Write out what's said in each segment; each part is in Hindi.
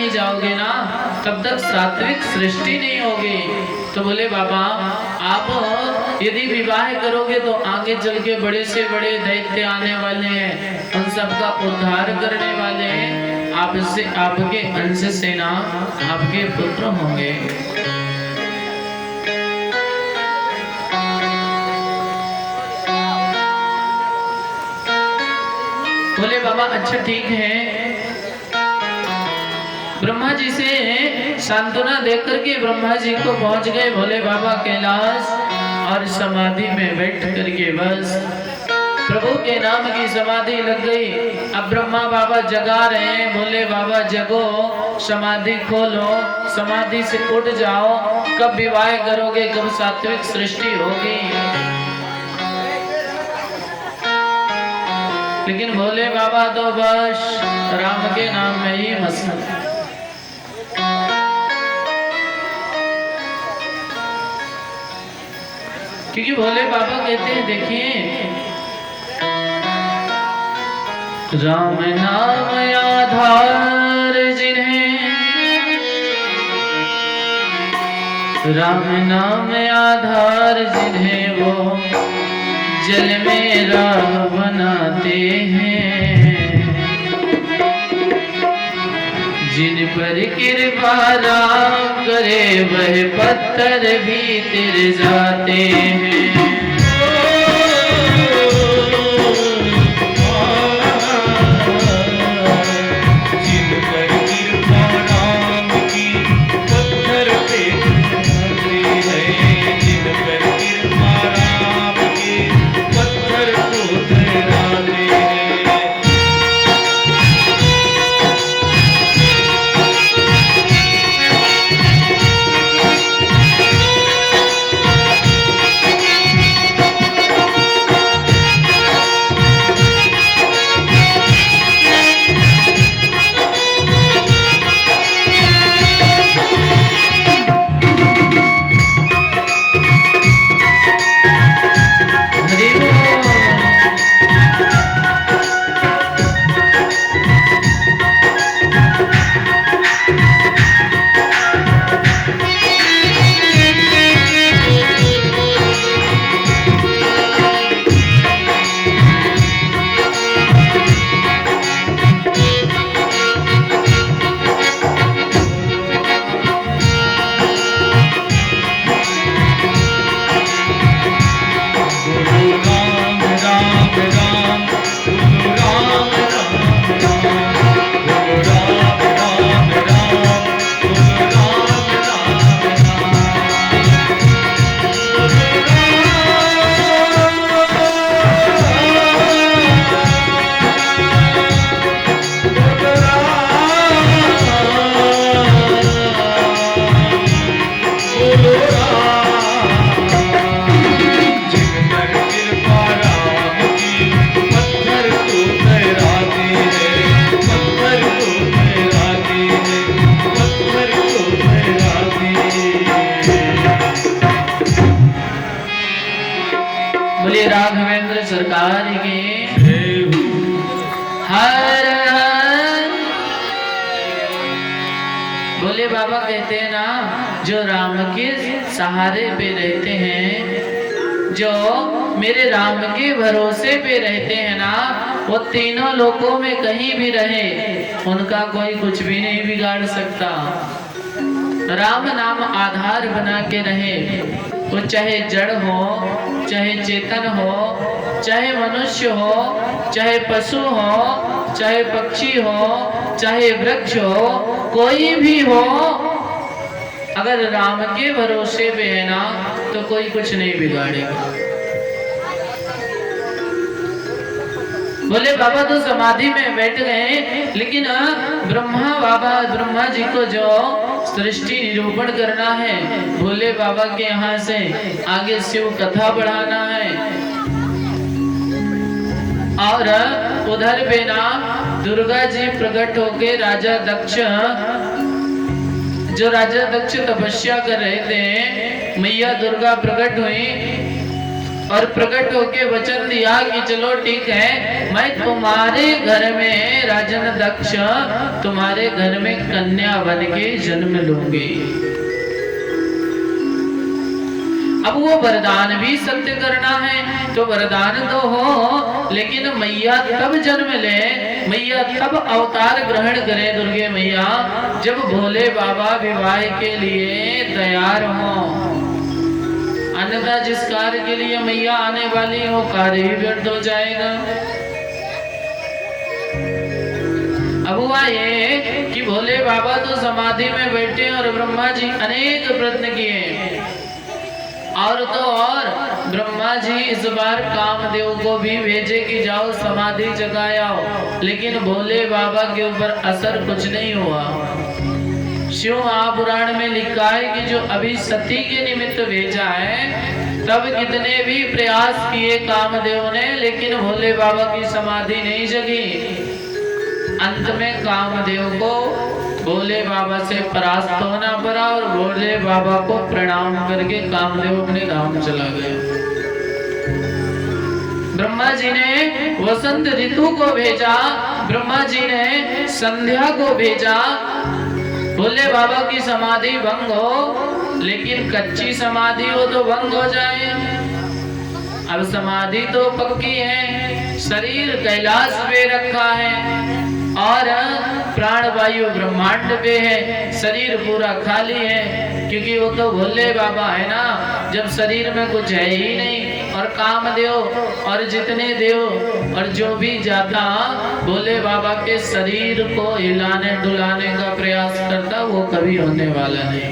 नहीं जाओगे ना तब तक सात्विक सृष्टि नहीं होगी। तो बोले बाबा आप यदि विवाह करोगे तो आगे चल के बड़े से बड़े दैत्य आने वाले हैं, उन सबका उद्धार करने वाले हैं, आपसे आपके अंश से ना आपके पुत्र होंगे। बोले बाबा अच्छा ठीक है। ब्रह्मा जी से सांत्वना देकर के ब्रह्मा जी को पहुंच गए भोले बाबा कैलाश और समाधि में बैठ करके बस प्रभु के नाम की समाधि लग गई। अब ब्रह्मा बाबा जगा रहे हैं, भोले बाबा जगो, समाधि खोलो, समाधि से उठ जाओ, कब विवाह करोगे, कब सात्विक सृष्टि होगी। लेकिन भोले बाबा तो बस राम के नाम में ही मस्त। क्योंकि भोले बाबा कहते हैं देखिए राम नाम आधार जिन्हें, राम नाम आधार जिन्हें वो जल में राह बनाते हैं, जिन पर कृपा राम करे वह पत्थर भी तिर जाते हैं। राघवेंद्र सरकार के हर हर। भोले बाबा कहते हैं ना जो राम के सहारे पे रहते हैं, जो मेरे राम के भरोसे पे रहते हैं ना, वो तीनों लोकों में कहीं भी रहे उनका कोई कुछ भी नहीं बिगाड़ सकता। राम नाम आधार बना के रहे, वो चाहे जड़ हो, चाहे चेतन हो, चाहे मनुष्य हो, चाहे पशु हो, चाहे पक्षी हो, चाहे वृक्ष हो, कोई भी हो, अगर राम के भरोसे पे है ना तो कोई कुछ नहीं बिगाड़ेगा। बोले बाबा तो समाधि में बैठ गए, लेकिन ब्रह्मा जी को जो सृष्टि निरूपण करना है, भोले बाबा के यहाँ से आगे शिव कथा बढ़ाना है। और उधर पे ना दुर्गा जी प्रकट होके राजा दक्ष, जो राजा दक्ष तपस्या कर रहे थे, मैया दुर्गा प्रकट हुई और प्रकट होके वचन दिया कि चलो ठीक है, मैं तुम्हारे घर में राजन दक्ष तुम्हारे घर में कन्या बन के जन्म लूंगी। अब वो वरदान भी सत्य करना है, तो वरदान तो हो, लेकिन मैया तब जन्म ले, मैया तब अवतार ग्रहण करे दुर्गे मैया जब भोले बाबा विवाह के लिए तैयार हो। अन्यथा जिस कार्य के लिए मैया आने वाली हो कार्य ही व्यर्थ हो जाएगा। अब हुआ ये कि भोले बाबा तो समाधि में बैठे और ब्रह्मा जी अनेक प्रयत्न किए, और तो और ब्रह्मा जी इस बार कामदेव को भी भेजे कि जाओ समाधि जगाओ, लेकिन भोले बाबा के ऊपर असर कुछ नहीं हुआ। शिव महापुराण में लिखा है कि जो अभी सती के निमित्त भेजा है, तब कितने भी प्रयास किए कामदेव ने, लेकिन भोले बाबा की समाधि नहीं जगी। अंत में कामदेव को भोले बाबा से परास्त होना पड़ा और भोले बाबा को प्रणाम करके कामदेव अपने धाम चला गया। ब्रह्मा जी ने वसंत ऋतु को भेजा, ब्रह्मा जी ने संध्या को भेजा, भोले बाबा की समाधि भंग हो, लेकिन कच्ची समाधि हो तो भंग हो जाए। अब समाधि तो पक्की है, शरीर कैलाश पे रखा है और प्राण वायु ब्रह्मांड पे है, शरीर पूरा खाली है, क्योंकि वो तो भोले बाबा है ना। जब शरीर में कुछ है ही नहीं, और कामदेव और जितने देव और जो भी जाता भोले बाबा के शरीर को हिलाने डुलाने का प्रयास करता, वो कभी होने वाला नहीं,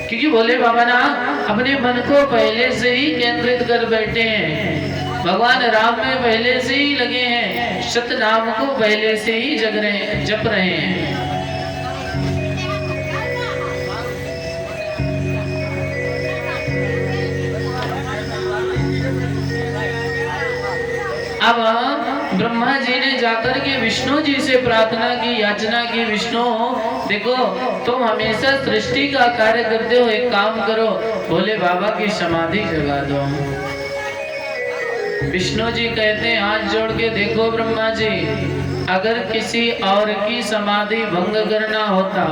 क्योंकि भोले बाबा ना अपने मन को पहले से ही केंद्रित कर बैठे हैं। भगवान राम में पहले से ही लगे हैं, सतनाम को पहले से ही जप रहे हैं। अब ब्रह्मा जी ने जाकर के विष्णु जी से प्रार्थना की, याचना की, विष्णु देखो तुम हमेशा सृष्टि का कार्य करते हो, एक काम करो भोले बाबा की समाधि जगा दो। विष्णु जी कहते हैं हाथ जोड़ के, देखो ब्रह्मा जी, अगर किसी और की समाधि भंग करना होता,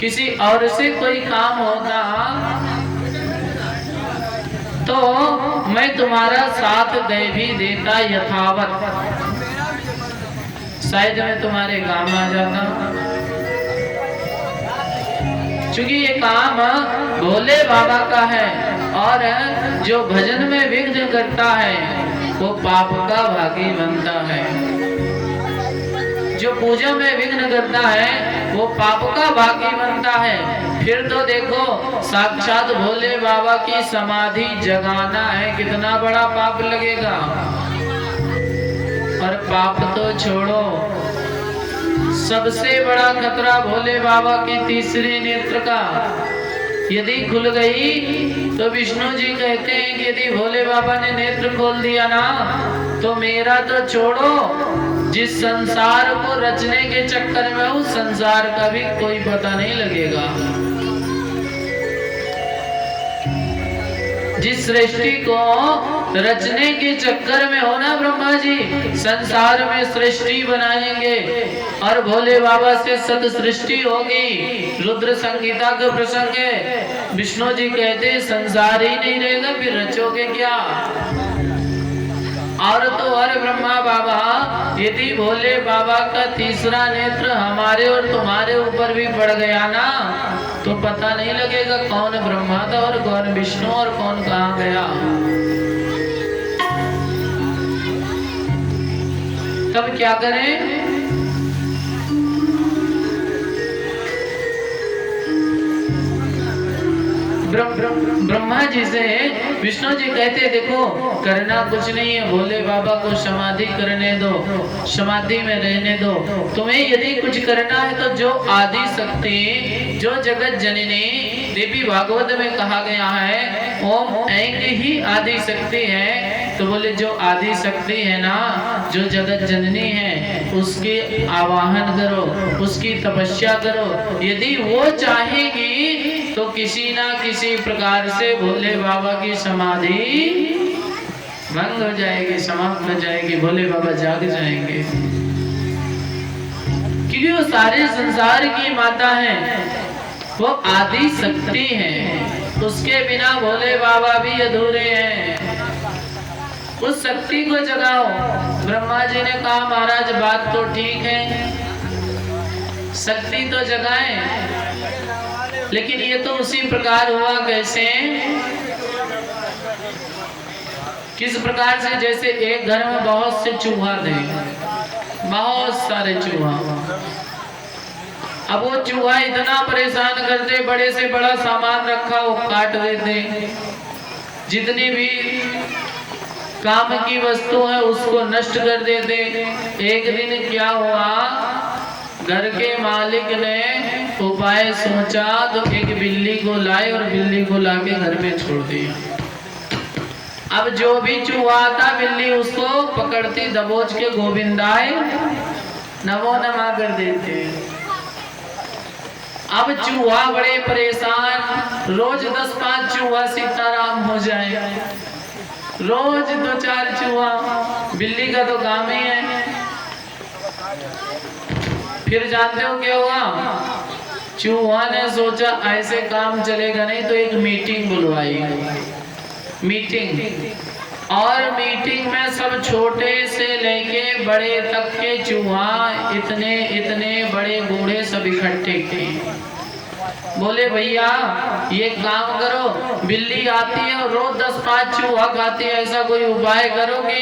किसी और से कोई काम होता, तो मैं तुम्हारा साथ दे भी देता यथावत, शायद मैं तुम्हारे काम आ जाता। क्योंकि ये काम भोले बाबा का है, और जो भजन में विघ्न करता है वो पाप का भागी बनता है, जो पूजा में विघ्न करता है वो पाप का भागी बनता है। फिर तो देखो साक्षात भोले बाबा की समाधि जगाना है, कितना बड़ा पाप लगेगा। और पाप तो छोड़ो, सबसे बड़ा खतरा भोले बाबा की तीसरी नेत्र का यदि खुल गई, तो विष्णु जी कहते हैं कि यदि भोले बाबा ने नेत्र खोल दिया ना, तो मेरा तो छोड़ो, जिस संसार को रचने के चक्कर में उस संसार का भी कोई पता नहीं लगेगा। जिस सृष्टि को रचने के चक्कर में हो ना ब्रह्मा जी, संसार में सृष्टि बनाएंगे और भोले बाबा से सत सृष्टि होगी। रुद्र संगीता का प्रसंग है, विष्णु जी कहते संसार ही नहीं रहेगा, फिर रचोगे क्या। और तो और ब्रह्मा बाबा, यदि भोले बाबा का तीसरा नेत्र हमारे और तुम्हारे ऊपर भी पड़ गया ना, तो पता नहीं लगेगा कौन ब्रह्मा था और कौन विष्णु और कौन कहाँ गया। तब क्या करें? ब्रह्मा जी से विष्णु जी कहते देखो करना कुछ नहीं है, भोले बाबा को समाधि करने दो, समाधि में रहने दो। तुम्हें यदि कुछ करना है तो जो आदि शक्ति, जो जगत जननी देवी भागवत में कहा गया है ओम ऐंग ही आदि शक्ति है। तो बोले जो आदि शक्ति है ना, जो जगत जननी है, उसके आवाहन करो, उसकी तपस्या करो। यदि वो चाहेगी तो किसी ना किसी प्रकार से भोले बाबा की समाधि भंग हो जाएगी, समाप्त हो जाएगी, भोले बाबा जाग जाएंगे। क्योंकि वो सारे संसार की माता है, वो आदि शक्ति है, उसके बिना भोले बाबा भी अधूरे हैं। उस शक्ति को जगाओ। ब्रह्मा जी ने कहा महाराज बात तो ठीक है, शक्ति तो जगाएं, लेकिन ये तो उसी प्रकार हुआ कैसे, किस प्रकार से, जैसे एक घर में बहुत से चूहा थे, बहुत सारे चूहा। अब वो चूहा इतना परेशान करते, बड़े से बड़ा सामान रखा वो काट देते, जितनी भी काम की वस्तु है उसको नष्ट कर देते। एक दिन क्या हुआ, घर के मालिक ने उपाय सोचा तो एक बिल्ली को लाए और बिल्ली को लाके घर में छोड़ दिया। अब जो भी चूहा आता बिल्ली उसको पकड़ती, दबोच के गोविंदाय नमो नमः कर देते। अब चूहा बड़े परेशान, रोज 10-5 चूहा सीताराम हो जाए, रोज 2-4 चूहा, बिल्ली का तो काम ही है। फिर जानते हो क्या हुआ, चूहा ने सोचा ऐसे काम चलेगा नहीं, तो एक मीटिंग बुलवाई, मीटिंग, और मीटिंग में सब छोटे से लेके बड़े तक के चूहा, इतने इतने बड़े बूढ़े सब इकट्ठे किए। बोले भैया ये काम करो, बिल्ली आती है और रोज 10-5 चूहा खाती है, ऐसा कोई उपाय करोगे?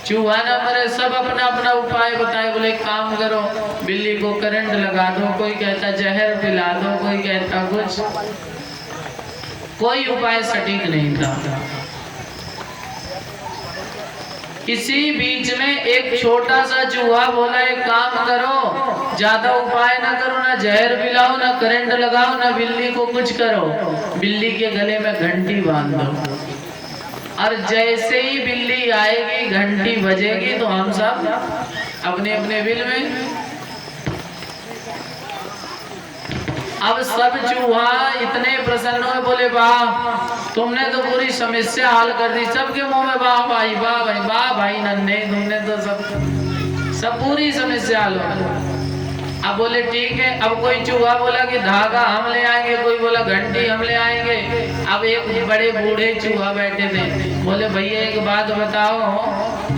चूहा ना मरे, सब अपना अपना उपाय बताए। बोले काम करो, बिल्ली को करंट लगा दो, कोई कहता जहर पिला दो, कोई कहता कुछ, कोई उपाय सटीक नहीं था। इसी बीच में एक छोटा सा चूहा बोला एक काम करो, ज्यादा उपाय ना करो, ना जहर पिलाओ, ना करंट लगाओ, ना बिल्ली को कुछ करो, बिल्ली के गले में घंटी बांध दो, और जैसे ही बिल्ली आएगी घंटी बजेगी तो हम सब अपने अपने बिल में। अब सब चूहा इतने प्रसन्न हुए, बोले वाह तुमने तो पूरी समस्या हल कर दी। सबके मुंह में वाह भाई, वाह भाई, वाह भाई नन्हे, तुमने तो सब पूरी समस्या हल हो। अब बोले ठीक है। अब कोई चूहा बोला कि धागा हम ले आएंगे, कोई बोला घंटी हम ले आएंगे। अब एक बड़े बूढ़े चूहा बैठे थे, बोले भैया एक बात बताओ,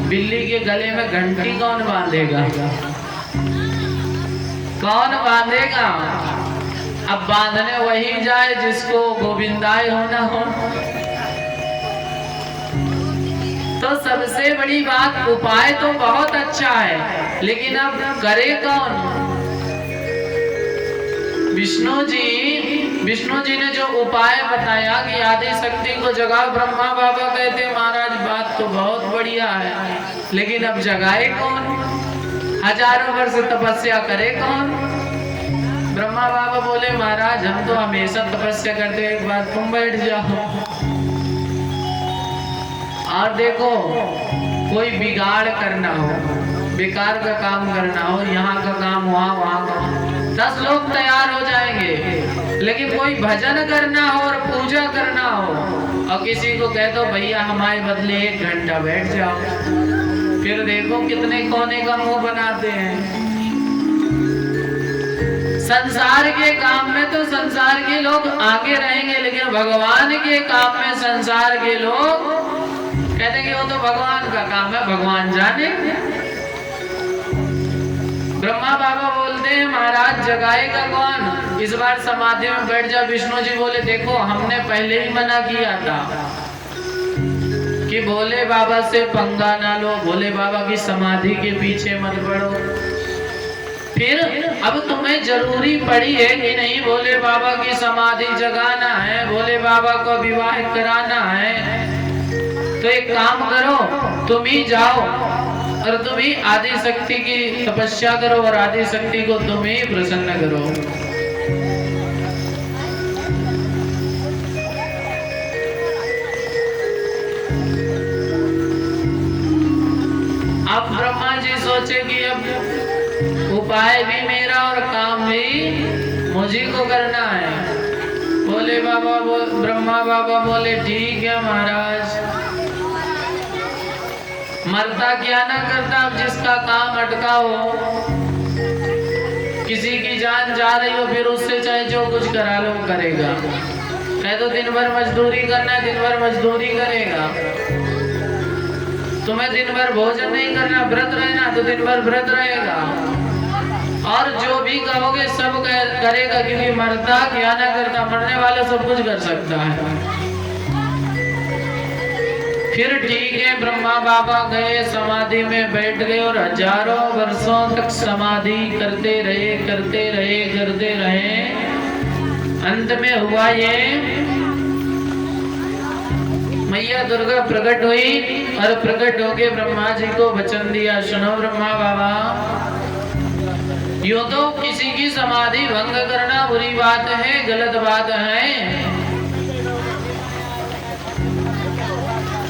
बिल्ली के गले में घंटी कौन बांधेगा, कौन बांधेगा? अब बांधने वही जाए जिसको गोविंदाय होना हो। तो सबसे बड़ी बात, उपाय तो बहुत अच्छा है, लेकिन अब करे कौन? विष्णु जी ने जो उपाय बताया कि आदि शक्ति को जगाओ, ब्रह्मा बाबा कहते महाराज बात तो बहुत बढ़िया है, लेकिन अब जगाए कौन? हजारों वर्ष तपस्या करे कौन? ब्रह्मा बाबा बोले महाराज हम तो हमेशा तपस्या करते, एक बार तुम बैठ जाओ और देखो, कोई बिगाड़ करना हो, बेकार का काम करना हो, यहाँ का काम वहाँ का, 10 लोग तैयार हो जाएंगे, लेकिन कोई भजन करना हो और पूजा करना हो और किसी को कह दो भैया हमारे बदले 1 घंटा बैठ जाओ, फिर देखो कितने कोने का मुंह बनाते हैं। संसार के काम में तो संसार के लोग आगे रहेंगे, लेकिन भगवान के काम में संसार के लोग कहते हैं कि वो तो भगवान का काम है, भगवान जाने। ब्रह्मा बाबा बोलते हैं महाराज जगाएगा कौन? इस बार समाधि में बैठ जा। विष्णु जी बोले देखो हमने पहले ही मना किया था कि भोले बाबा से पंगा ना लो, भोले बाबा की समाधि के पीछे मत पड़ो। फिर अब तुम्हें जरूरी पड़ी है कि नहीं भोले बाबा की समाधि जगाना है, भोले बाबा को विवाह कराना है, तो एक काम करो तुम ही जाओ और तुम ही आदि शक्ति की तपस्या करो और आदि शक्ति को तुम ही प्रसन्न करो। अब ब्रह्मा जी सोचे कि अब उपाय भी मेरा और काम भी मुझी को करना है, बोले बाबा ब्रह्मा बाबा बोले ठीक है महाराज, मरता क्या ना करता, अब जिसका काम अटका हो, किसी की जान जा रही हो, फिर उससे चाहे जो कुछ करा लो करेगा। मैं तो दिन भर मजदूरी करना है, दिन भर मजदूरी करेगा। तुम्हें दिन भर भोजन नहीं करना, व्रत रहना, तो दिन भर व्रत रहेगा, और जो भी कहोगे सब करेगा, क्योंकि मरता क्या ना करता, मरने वाला सब कुछ कर सकता है। फिर ठीक है, ब्रह्मा बाबा गए, समाधि में बैठ गए और हजारों वर्षों तक समाधि करते रहे करते रहे करते रहे। अंत में हुआ ये, मैया दुर्गा प्रकट हुई और प्रकट होके ब्रह्मा जी को वचन दिया, सुनो ब्रह्मा बाबा, यूं तो किसी की समाधि भंग करना बुरी बात है, गलत बात है,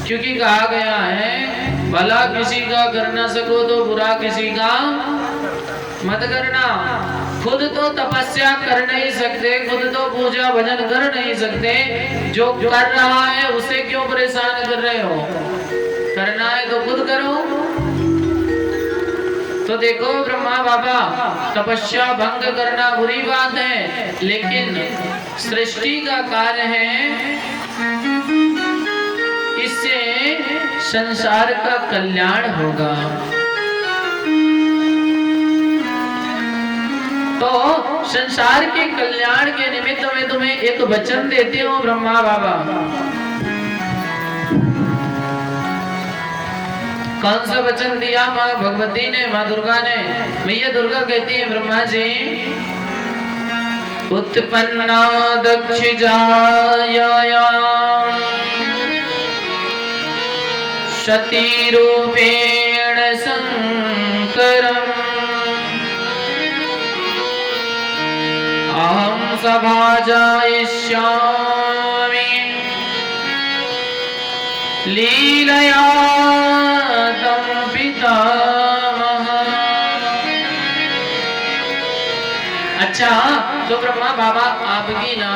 क्योंकि कहा गया है भला किसी का कर न सको तो बुरा किसी का मत करना। खुद तो तपस्या कर नहीं सकते, खुद तो पूजा भजन कर नहीं सकते, जो कर रहा है उसे क्यों परेशान कर रहे हो? करना है तो खुद करो। तो देखो ब्रह्मा बाबा, तपस्या भंग करना बुरी बात है, लेकिन सृष्टि का कार्य है, इससे संसार का कल्याण होगा। तो संसार के कल्याण के निमित्त में तुम्हें एक वचन देती हूँ ब्रह्मा बाबा। कौन सा वचन दिया माँ भगवती ने, माँ दुर्गा ने? मैया दुर्गा कहती है ब्रह्मा जी, उत्पन्ना दक्षिजाया सती रूपेण शंकरम् अहं सभाजायिष्यामि लीलया तं पितामहः। अच्छा, तो ब्रह्मा बाबा आपकी ना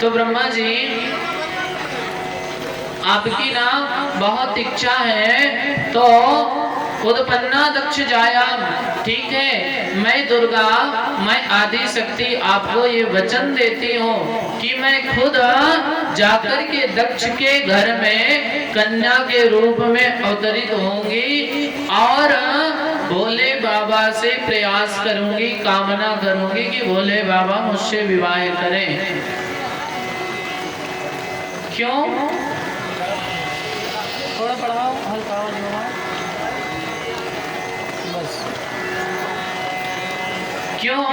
तो ब्रह्मा जी आपकी ना बहुत इच्छा है, तो उत्पन्ना दक्ष जायाम, ठीक है, मैं दुर्गा, मैं आदि शक्ति आपको ये वचन देती हूँ कि मैं खुद जाकर के दक्ष के घर में कन्या के रूप में अवतरित होंगी और भोले बाबा से प्रयास करूंगी, कामना करूंगी कि भोले बाबा मुझसे विवाह करें। क्यों? थोड़ा पढ़ाओ, हल्का बस। क्यों?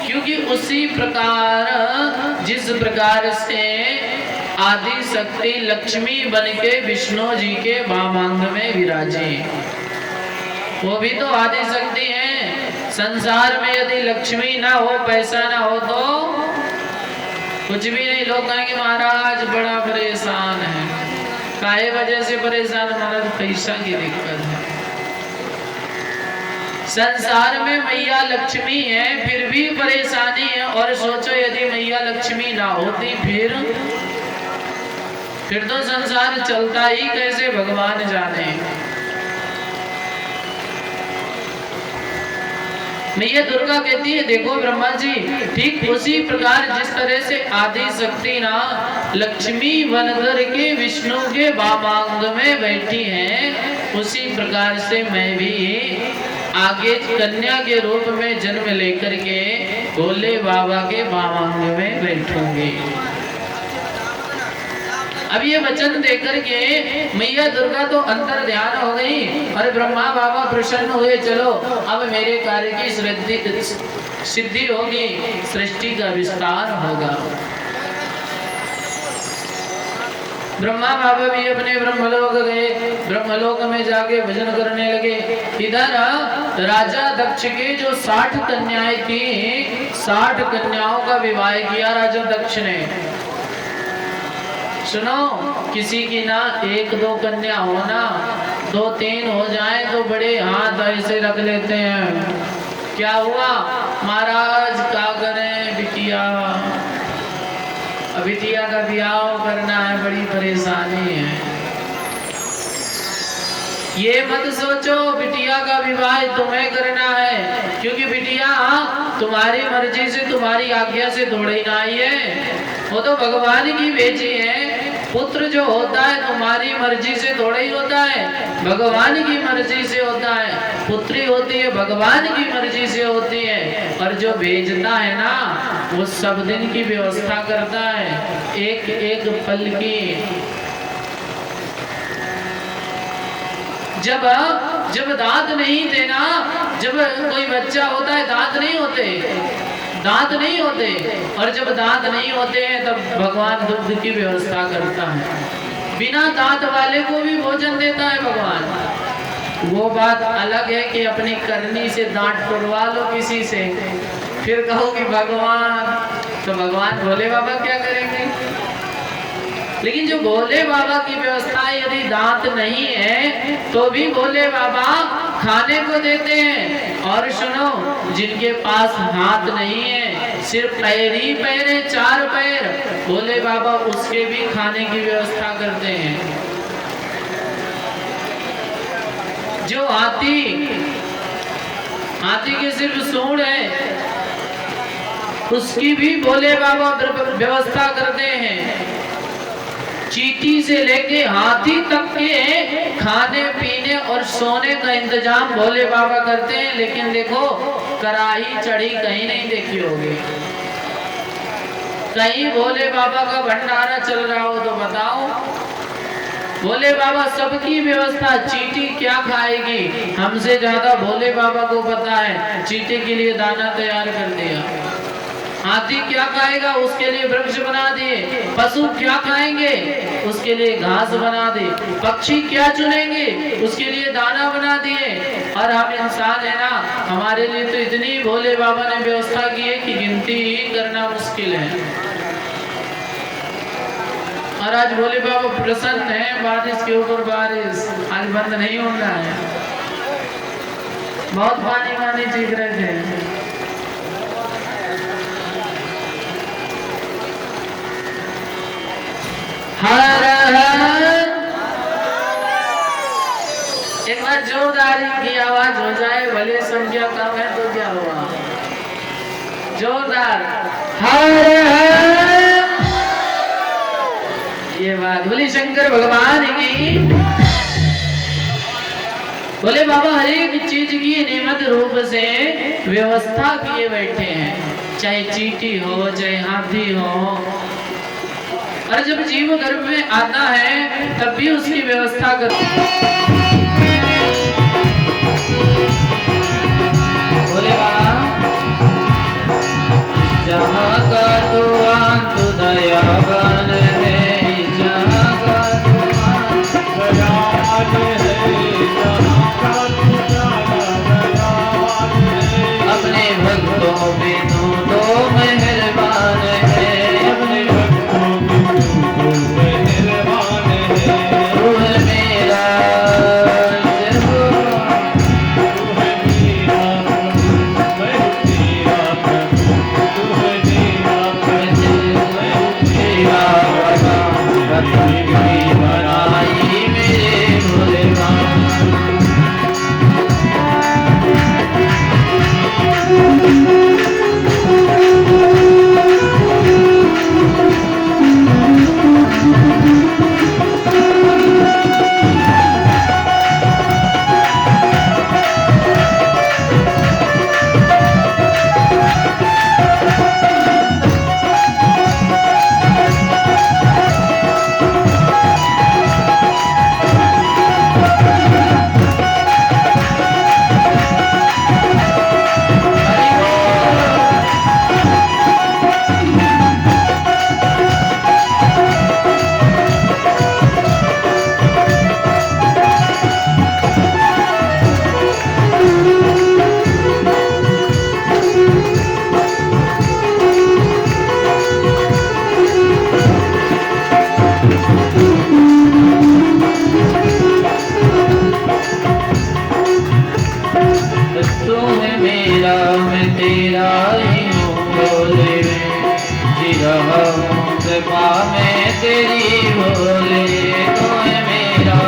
क्योंकि उसी प्रकार जिस प्रकार से आदि शक्ति लक्ष्मी बन के विष्णु जी के वामांग में विराजी, वो भी तो आदि शक्ति है। संसार में यदि लक्ष्मी ना हो, पैसा ना हो तो कुछ भी नहीं। लोग कहेंगे महाराज बड़ा परेशान है, काहे वजह से परेशान? महाराज पैसा की दिक्कत है। संसार में मैया लक्ष्मी है, फिर भी परेशानी है। और सोचो यदि मैया लक्ष्मी ना होती फिर तो संसार चलता ही कैसे, भगवान जाने। मैया दुर्गा कहती है, देखो ब्रह्मा जी, ठीक उसी प्रकार जिस तरह से आदि शक्ति ना लक्ष्मी बनकर के विष्णु के वामांग में बैठी है, उसी प्रकार से मैं भी आगे कन्या के रूप में जन्म लेकर के भोले बाबा के वामांग में बैठूंगी। अब ये वचन देकर के मैया दुर्गा तो अंतर ध्यान हो गई और ब्रह्मा बाबा प्रसन्न हुए, चलो अब मेरे कार्य की सिद्धि होगी, सृष्टि का विस्तार होगा। ब्रह्मा बाबा भी अपने ब्रह्मलोक गए, ब्रह्मलोक में जाके भजन करने लगे। इधर राजा दक्ष के जो 60 कन्याएं थी, 60 कन्याओं का विवाह किया राजा दक्ष ने। सुनो, किसी की ना 1-2 कन्या होना दो तीन हो जाए तो बड़े हाथ ऐसे रख लेते हैं। क्या हुआ महाराज, क्या करें, बिटिया, बिटिया का ब्याह करना है, बड़ी परेशानी है। ये मत सोचो बिटिया का विवाह तुम्हें करना है, क्योंकि बिटिया तुम्हारी मर्जी से, तुम्हारी आज्ञा से थोड़ी ना आई है, वो तो भगवान की भेजी है। पुत्र जो होता है तुम्हारी मर्जी से थोड़ा ही होता है, भगवान की मर्जी से होता है। पुत्री होती है भगवान की मर्जी से होती है, और जो भेजता है ना वो सब दिन की व्यवस्था करता है, एक एक पल की। जब दांत नहीं थे ना, जब कोई बच्चा होता है दांत नहीं होते, दांत नहीं होते, और जब दांत नहीं होते हैं तब भगवान दुग्ध की व्यवस्था करता है। बिना दांत वाले को भी भोजन देता है भगवान। वो बात अलग है कि अपनी करनी से दांत तोड़वा लो किसी से, फिर कहो कि भगवान, तो भगवान भोले बाबा क्या करेंगे। लेकिन जो भोले बाबा की व्यवस्था, यदि दांत नहीं है तो भी भोले बाबा खाने को देते हैं। और सुनो, जिनके पास हाथ नहीं है, सिर्फ पैर ही पैर है, 4 पैर, भोले बाबा उसके भी खाने की व्यवस्था करते हैं। जो हाथी के सिर्फ सूंड है, उसकी भी भोले बाबा व्यवस्था करते हैं। चींटी से लेके हाथी तक के खाने पीने और सोने का इंतजाम भोले बाबा करते हैं। लेकिन देखो, कराही चढ़ी कहीं नहीं देखी होगी। कहीं भोले बाबा का भंडारा चल रहा हो तो बताओ। भोले बाबा सबकी व्यवस्था। चींटी क्या खाएगी, हमसे ज्यादा भोले बाबा को पता है। चींटी के लिए दाना तैयार कर दिया। हाथी क्या खाएगा, उसके लिए वृक्ष बना दिए। पशु क्या खाएंगे, उसके लिए घास बना दी। पक्षी क्या चुनेंगे, उसके लिए दाना बना दिए। और हम इंसान है ना, हमारे लिए तो इतनी भोले बाबा ने व्यवस्था की है कि गिनती ही करना मुश्किल है। और आज भोले बाबा प्रसन्न है, बारिश के ऊपर बारिश आज बंद नहीं हो रहा है। बहुत पानी चीख रहे थे। हर हर, एक बार जोरदार की आवाज हो जाए, भले संख्या कम है तो क्या हुआ, जोरदार हर हर। ये बात बोली शंकर भगवान की। बोले बाबा हर एक चीज की नियमित रूप से व्यवस्था किए बैठे हैं, चाहे चींटी हो, चाहे हाथी हो। और जब जीव गर्भ में आता है तब भी उसकी व्यवस्था कर। बोले बाबा, जहाँ का तू दयावान है, जहाँ का तू दयावान है, अपने भक्तों पे तो मेहरबान है, अपने भक्तों पे मेहरबान है। तू है मेरा प्रभु, तू है मेरा प्रभु, मैं तेरा प्रभु, मैं तेरा कृपा में तेरी बोले तू है मेरा।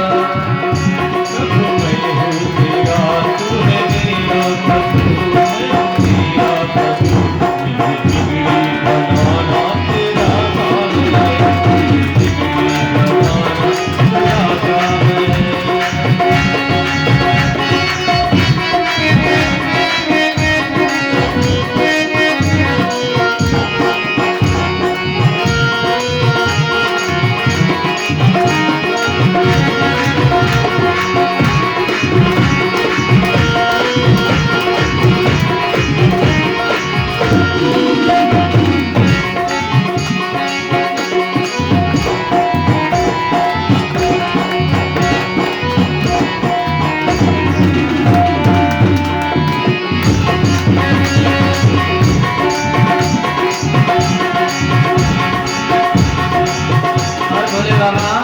प्रभु मैं हूँ तेरा, तू है मेरा प्रभु, मैं हूँ तेरा प्रभु, मेरी जिंदगी बनाना तेरा काम है, मेरी जिंदगी बनाना तेरा काम है। और बोले बाबा